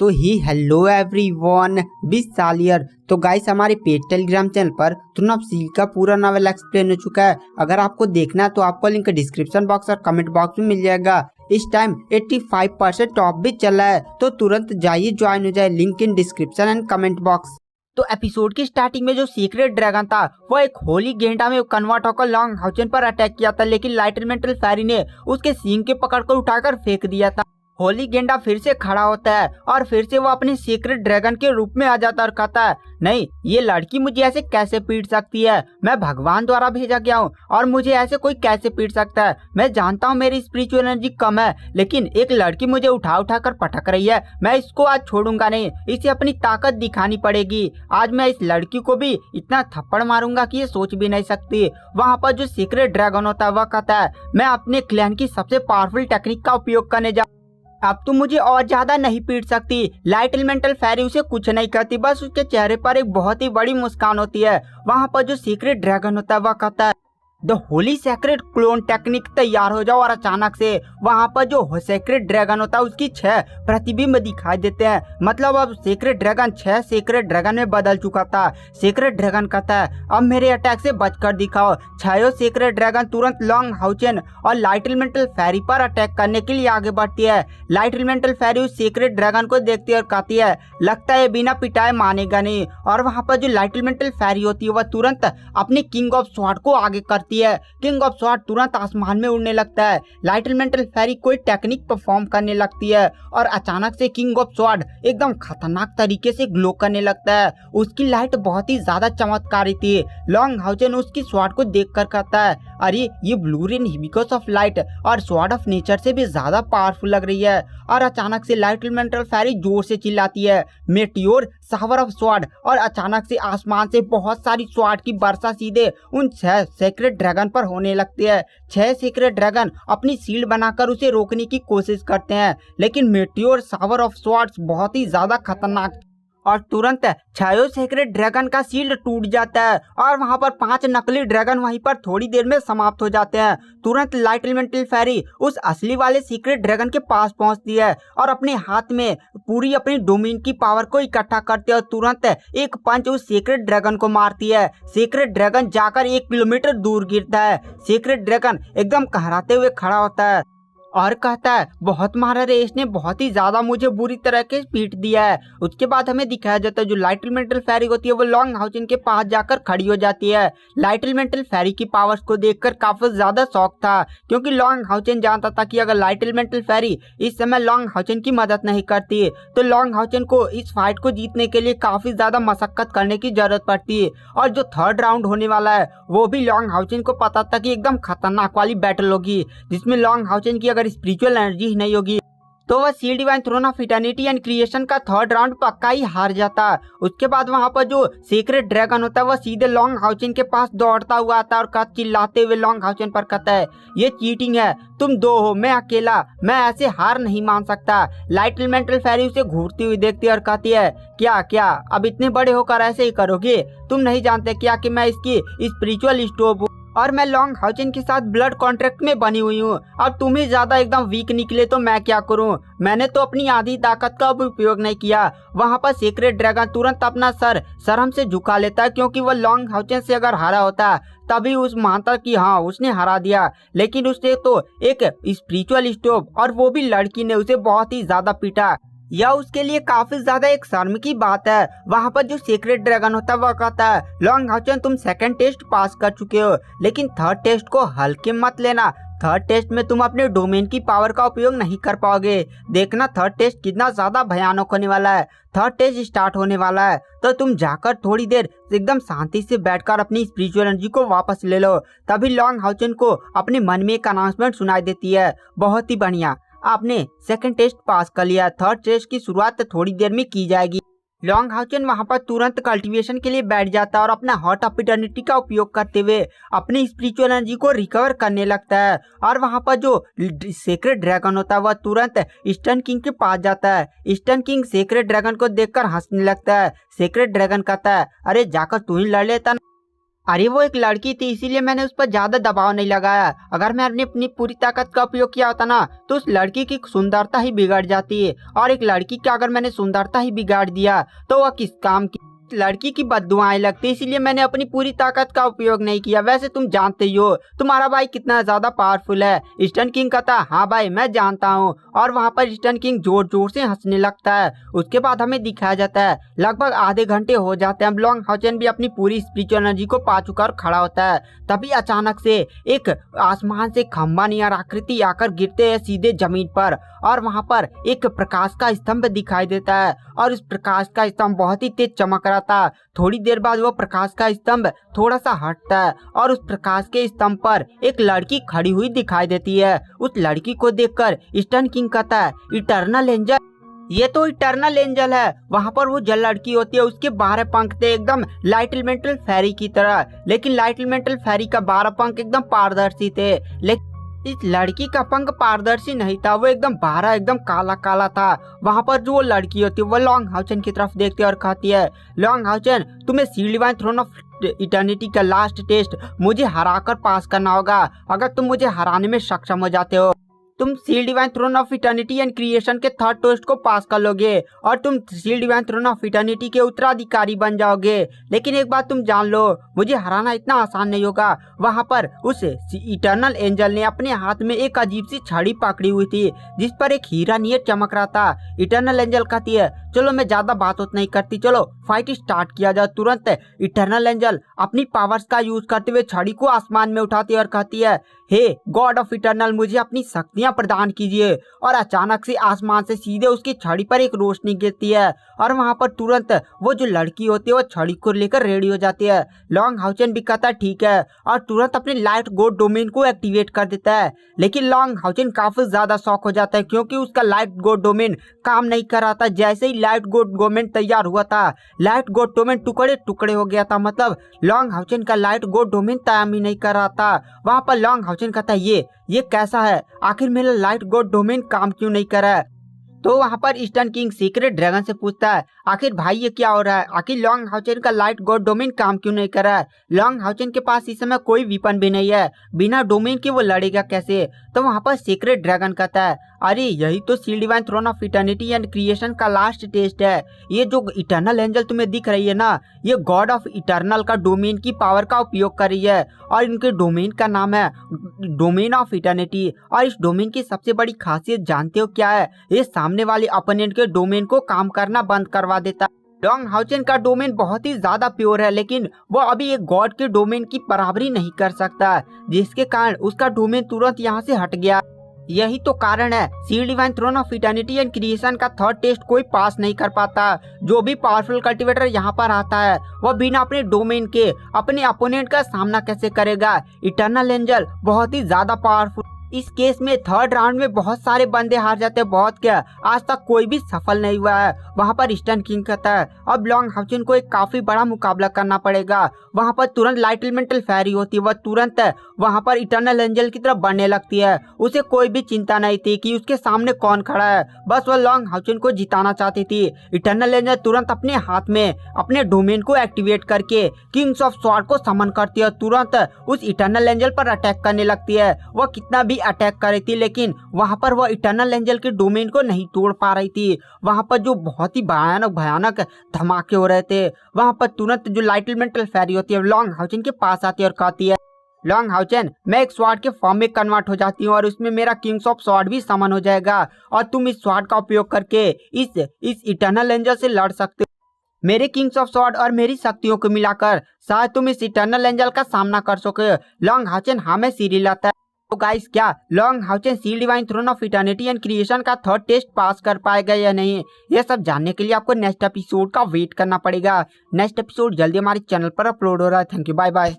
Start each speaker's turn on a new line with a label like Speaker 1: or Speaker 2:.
Speaker 1: तो ही hello everyone, 20 Saliyar. तो guys हमारे पेड टेलीग्राम चैनल पर तुरंत सील का पूरा नॉवेल एक्सप्लेन हो चुका है। अगर आपको देखना है तो आपको लिंक डिस्क्रिप्शन बॉक्स और कमेंट बॉक्स में मिल जाएगा। इस टाइम 85% टॉप भी चल रहा है, तो तुरंत जाइए ज्वाइन हो जाए, link in description and comment box. तो एपिसोड की स्टार्टिंग में जो सीक्रेट ड्रैगन था वो एक होली गेंडा में कन्वर्ट होकर लॉन्ग हाउचन पर अटैक किया था, लेकिन लाइट एलिमेंटल फेरी ने उसके सींग के पकड़ कर उठाकर फेंक दिया था। होली गेंडा फिर से खड़ा होता है और फिर से वो अपने सीक्रेट ड्रैगन के रूप में आ जाता है और कहता है, नहीं, ये लड़की मुझे ऐसे कैसे पीट सकती है? मैं भगवान द्वारा भेजा गया हूँ और मुझे ऐसे कोई कैसे पीट सकता है? मैं जानता हूँ मेरी स्पिरिचुअल एनर्जी कम है, लेकिन एक लड़की मुझे उठा उठा कर पटक रही है। मैं इसको आज छोड़ूंगा नहीं, इसे अपनी ताकत दिखानी पड़ेगी। आज मैं इस लड़की को भी इतना थप्पड़ मारूंगा कि ये सोच भी नहीं सकती। वहाँ पर जो सीक्रेट ड्रैगन होता है वह कहता है, मैं अपने क्लैन की सबसे पावरफुल टेक्निक का उपयोग करने जा, अब तुम मुझे और ज्यादा नहीं पीट सकती। लाइट एलिमेंटल फेरी उसे कुछ नहीं कहती, बस उसके चेहरे पर एक बहुत ही बड़ी मुस्कान होती है। वहाँ पर जो सीक्रेट ड्रैगन होता है वह कहता है, the holy secret clone technique तैयार हो जाओ। और अचानक से वहाँ पर जो सेक्रेट ड्रैगन होता है उसकी 6 प्रतिबिंब दिखाई देते हैं। मतलब अब सीक्रेट ड्रैगन 6 सीक्रेट ड्रैगन में बदल चुका था। सीक्रेट ड्रैगन कहता है, अब मेरे अटैक से बचकर दिखाओ। 6 सीक्रेट ड्रैगन तुरंत लॉन्ग हाउचन और लाइट एलिमेंटल फेरी पर अटैक करने के लिए आगे बढ़ती है। लाइट एलिमेंटल फेरी उस सीक्रेट ड्रैगन को देखती है और कहती है, लगता है बिना पिटाए मानेगा नहीं। और वहाँ पर जो लाइट एलिमेंटल फेरी होती है वह तुरंत अपने किंग ऑफ स्वॉर्ड को आगे करती है। किंग ऑफ स्वॉर्ड तुरंत आसमान में उड़ने लगता है। लाइट एलिमेंटल फेरी कोई टेक्निक परफॉर्म करने लगती है और अचानक से किंग ऑफ स्वॉर्ड एकदम खतरनाक तरीके से ग्लो करने लगता है। उसकी लाइट बहुत ही ज्यादा चमत्कारी थी। लॉन्ग हाउचन उसकी स्वॉर्ड को देखकर कहता है, अरे ये blue rain because of light और स्वॉर्ड ऑफ नेचर से भी ज्यादा पावरफुल लग रही है। और अचानक से लाइट एलिमेंटल फेरी जोर से चिल्लाती है, मेटियोर शावर ऑफ स्वॉर्ड। और अचानक से आसमान से बहुत सारी स्वॉर्ड की वर्षा सीधे उन 6 सीक्रेट ड्रैगन पर होने लगती है। 6 सीक्रेट ड्रैगन अपनी शील्ड बनाकर उसे रोकने की कोशिश करते हैं, लेकिन मेटियोर शावर ऑफ स्वॉर्ड्स बहुत ही ज्यादा खतरनाक और तुरंत 6 सीक्रेट ड्रैगन का शील्ड टूट जाता है और वहां पर 5 नकली ड्रैगन वहीं पर थोड़ी देर में समाप्त हो जाते हैं। तुरंत लाइट एलिमेंटल फेरी उस असली वाले सीक्रेट ड्रैगन के पास पहुंचती है और अपने हाथ में पूरी अपनी डोमेन की पावर को इकट्ठा करती है और तुरंत एक पंच उस सीक्रेट ड्रैगन को मारती है। सीक्रेट ड्रैगन जाकर 1 किलोमीटर दूर गिरता है। सीक्रेट ड्रैगन एकदम कहराते हुए खड़ा होता है और कहता है, बहुत मारा रे, इसने बहुत ही ज्यादा मुझे बुरी तरह के पीट दिया है। उसके बाद हमें दिखाया जाता है जो लाइट एलिमेंटल फेरी होती है वो लॉन्ग हाउचन के पास जाकर खड़ी हो जाती है। लाइट एलिमेंटल फेरी की पावर्स को देखकर काफी ज्यादा शौक था, क्योंकि लॉन्ग हाउचन जानता था कि अगर लाइट एलिमेंटल फेरी इस समय लॉन्ग हाउचन की मदद नहीं करती तो लॉन्ग हाउचन को इस फाइट को जीतने के लिए काफी ज्यादा मशक्कत करने की जरूरत पड़ती है। और जो थर्ड राउंड होने वाला है वो भी लॉन्ग हाउचन को पता था कि एकदम खतरनाक वाली बैटल होगी, जिसमें लॉन्ग हाउचन की स्पिरिचुअल एनर्जी ही नहीं होगी तो वह seal divine throne of eternity and creation का थर्ड राउंड पक्का ही हार जाता। उसके बाद वहां पर जो सीक्रेट ड्रैगन होता है वह सीधे लॉन्ग हाउचन के पास दौड़ता हुआ आता है और चिल्लाते हुए लॉन्ग हाउचन पर कहता है, ये चीटिंग है, तुम 2 हो, मैं अकेला, मैं ऐसे हार नहीं मान सकता। लाइट एलिमेंटल फेरी उसे घूरती हुई देखती है और कहती है, क्या अब इतने बड़े होकर ऐसे ही करोगे? तुम नहीं जानते क्या कि मैं इसकी स्पिरिचुअल स्टोव और मैं लॉन्ग हाउचन के साथ ब्लड कॉन्ट्रैक्ट में बनी हुई हूँ। अब तुम ही ज्यादा एकदम वीक निकले तो मैं क्या करूँ? मैंने तो अपनी आधी ताकत का उपयोग नहीं किया। वहाँ पर सीक्रेट ड्रैगन तुरंत अपना सर शर्म से झुका लेता है, क्योंकि वह लॉन्ग हाउचन से अगर हारा होता तभी उस मानता कि हाँ उसने हरा दिया, लेकिन उसने तो एक स्पिरिचुअल स्टोव और वो भी लड़की ने उसे बहुत ही ज्यादा पीटा। यह उसके लिए काफी ज्यादा एक शर्म की बात है। वहाँ पर जो सीक्रेट ड्रैगन होता है वह कहता है, लॉन्ग हाउचन तुम 2nd टेस्ट पास कर चुके हो, लेकिन 3rd टेस्ट को हल्के मत लेना। 3rd टेस्ट में तुम अपने डोमेन की पावर का उपयोग नहीं कर पाओगे। देखना 3rd टेस्ट कितना ज्यादा भयानक होने वाला है। 3rd टेस्ट स्टार्ट होने वाला है तो तुम जाकर थोड़ी देर एकदम शांति से बैठकर अपनी स्पिरिचुअल एनर्जी को वापस ले लो। तभी लॉन्ग हाउचन को अपने मन में एक अनाउंसमेंट सुनाई देती है, बहुत ही बढ़िया, आपने 2nd टेस्ट पास कर लिया। 3rd टेस्ट की शुरुआत थोड़ी देर में की जाएगी। लॉन्ग हाउचन वहां पर तुरंत कल्टीवेशन के लिए बैठ जाता है और अपना हार्ट ऑफ इटर्निटी का उपयोग करते हुए अपनी स्पिरिचुअल एनर्जी को रिकवर करने लगता है। और वहां पर जो सीक्रेट ड्रैगन होता है वह तुरंत ईस्टर्न किंग के पास जाता है। ईस्टर्न किंग सीक्रेट ड्रैगन को देखकर हंसने लगता है। सीक्रेट ड्रैगन कहता है, अरे जाकर तू ही लड़ लेता। अरे वो एक लड़की थी, इसीलिए मैंने उस पर ज्यादा दबाव नहीं लगाया। अगर मैंने अपनी पूरी ताकत का उपयोग किया होता ना तो उस लड़की की सुंदरता ही बिगड़ जाती है, और एक लड़की की अगर मैंने सुंदरता ही बिगाड़ दिया तो वह किस काम की। लड़की की बददुआएं लगती, इसीलिए मैंने अपनी पूरी ताकत का उपयोग नहीं किया। वैसे तुम जानते ही हो तुम्हारा भाई कितना ज्यादा पावरफुल है। ईस्टर्न किंग कहता हाँ भाई मैं जानता हूँ, और वहाँ पर ईस्टर्न किंग जोर जोर से हंसने लगता है। उसके बाद हमें दिखाया जाता है लगभग आधे घंटे हो जाते हैं, लॉन्ग हाउचेन भी अपनी पूरी स्पिरिचुअल एनर्जी को पा चुका और खड़ा होता है। तभी अचानक से एक आसमान से खंबा नियर आकृति आकर गिरते हैं सीधे जमीन पर, और वहाँ पर एक प्रकाश का स्तंभ दिखाई देता है, और उस प्रकाश का स्तंभ बहुत ही तेज चमक रहा था। थोड़ी देर बाद वो प्रकाश का स्तंभ थोड़ा सा हटता है, और उस प्रकाश के स्तंभ पर एक लड़की खड़ी हुई दिखाई देती है। उस लड़की को देखकर ईस्टर्न किंग कहता है इटर्नल एंजल, ये तो इटर्नल एंजल है। वहाँ पर वो जल लड़की होती है, उसके 12 पंख थे एकदम लाइट एलिमेंटल फेरी की तरह, लेकिन लाइट एलिमेंटल फेरी का 12 पंख एकदम पारदर्शी थे। लेकिन इस लड़की का पंख पारदर्शी नहीं था, वो एकदम 12 एकदम काला काला था। वहाँ पर जो लड़की होती है वो लॉन्ग हाउचेन की तरफ देखती है और कहती है लॉन्ग हाउचेन तुम्हें sealed divine throne of eternity का लास्ट टेस्ट मुझे हराकर पास करना होगा। अगर तुम मुझे हराने में सक्षम हो जाते हो तुम sealed divine throne of eternity and creation के थर्ड टेस्ट को पास कर लोगे, और तुम sealed divine throne of eternity के उत्तराधिकारी बन जाओगे। लेकिन एक बात तुम जान लो, मुझे हराना इतना आसान नहीं होगा। वहाँ पर उस इटर्नल एंजल ने अपने हाथ में एक अजीब सी छड़ी पकड़ी हुई थी जिस पर एक हीरा नियर चमक रहा था। इटर्नल एंजल कहती है चलो मैं ज्यादा बात नहीं करती, चलो फाइट स्टार्ट किया जाए। तुरंत इटर्नल एंजल अपनी पावर्स का यूज करते हुए छड़ी को आसमान में उठाती है और कहती है हे गॉड ऑफ इटर्नल मुझे अपनी शक्तियां प्रदान कीजिए। और अचानक से आसमान से सीधे उसकी छड़ी पर एक रोशनी गिरती है, और वहां पर तुरंत वो जो लड़की होती है वो छड़ी को लेकर रेडी हो जाती है। लॉन्ग हाउचेन भी कहता है ठीक है, और तुरंत अपने लाइट गोड डोमेन को एक्टिवेट कर देता है। लेकिन लॉन्ग हाउचेन काफी ज्यादा शॉक हो जाता है क्योंकि उसका लाइट गोड डोमेन काम नहीं कर रहा था। जैसे ही लाइट गोड डोमेन तैयार हुआ था, लाइट गोड डोमेन टुकड़े टुकड़े हो गया था, मतलब लॉन्ग हाउचेन का लाइट गोड डोमेन काम ही नहीं कर रहा था। वहां पर लॉन्ग हाउचेन कहता है ये कैसा है, आखिर मेरा लाइट गोड डोमेन काम क्यों नहीं कर रहा है। तो वहाँ पर ईस्टर्न किंग सीक्रेट ड्रैगन से पूछता है आखिर भाई ये क्या हो रहा है, आखिर लॉन्ग हाउचेन का लाइट गॉड डोमेन काम क्यों नहीं कर रहा है। लॉन्ग हाउचेन के पास इस समय कोई वीपन भी नहीं है, बिना डोमेन के वो लड़ेगा कैसे। तो वहाँ पर सीक्रेट ड्रैगन कहता है अरे यही तो sealed divine throne of eternity and creation का लास्ट टेस्ट है। ये जो इटर्नल एंजल तुम्हें दिख रही है ना, ये गॉड ऑफ इटर्नल का डोमेन की पावर का उपयोग कर रही है, और इनके डोमेन का नाम है डोमेन ऑफ इटर्निटी। और इस डोमेन की सबसे बड़ी खासियत जानते हो क्या है, ये सामने वाले अपोनेंट के डोमेन को काम करना बंद करवा देता है। लॉन्ग हाउचेन का डोमेन बहुत ही ज्यादा प्योर है, लेकिन वो अभी एक गॉड के डोमेन की बराबरी नहीं कर सकता, जिसके कारण उसका डोमेन तुरंत यहाँ से हट गया। यही तो कारण है sealed divine throne of eternity and creation का थर्ड टेस्ट कोई पास नहीं कर पाता। जो भी पावरफुल कल्टिवेटर यहाँ पर आता है वह बिना अपने डोमेन के अपने अपोनेंट का सामना कैसे करेगा। इटर्नल एंजल बहुत ही ज्यादा पावरफुल, इस केस में थर्ड राउंड में बहुत सारे बंदे हार जाते हैं, बहुत क्या आज तक कोई भी सफल नहीं हुआ है। वहाँ पर ईस्टर्न किंग कहता है अब लॉन्ग हाउचेन को एक काफी बड़ा मुकाबला करना पड़ेगा। वहाँ पर तुरंत लाइट एलिमेंटल फेरी होती है, वह तुरंत वहाँ पर इटर्नल एंजल की तरफ बढ़ने लगती है। उसे कोई भी चिंता नहीं थी कि उसके सामने कौन खड़ा है, बस वह लॉन्ग हाउचेन को जिताना चाहती थी। इटर्नल एंजल तुरंत अपने हाथ में अपने डोमेन को एक्टिवेट करके किंग्स ऑफ स्वॉर्ड को समन करती है, तुरंत उस इटर्नल एंजल पर अटैक करने लगती है। वह कितना भी अटैक कर रही थी लेकिन वहां पर वह इटर्नल एंजल के डोमेन को नहीं तोड़ पा रही थी। वहां पर जो बहुत ही भयानक भयानक धमाके हो रहे थे, वहां पर तुरंत जो लाइट एलिमेंटल फेरी होती है लॉन्ग हाउचेन के पास आती है और कहती है लॉन्ग हाउचेन मैं एक स्वॉर्ड के फॉर्म में कन्वर्ट हो जाती हूँ और उसमें मेरा किंग्स ऑफ स्वॉर्ड भी समन हो जाएगा, और तुम इस स्वॉर्ड का उपयोग करके इस इटर्नल एंजल से लड़ सकते हो। मेरे किंग्स ऑफ स्वॉर्ड और मेरी शक्तियों को मिलाकर शायद तुम इस इटर्नल एंजल का सामना कर सके। लॉन्ग हाउचेन हमें सीरी लाता है। तो गाइस क्या Long Haochen sealed divine throne of eternity and creation का थर्ड टेस्ट पास कर पाएगा या नहीं, ये सब जानने के लिए आपको नेक्स्ट एपिसोड का वेट करना पड़ेगा। नेक्स्ट एपिसोड जल्दी हमारे चैनल पर अपलोड हो रहा है। Thank you, bye bye.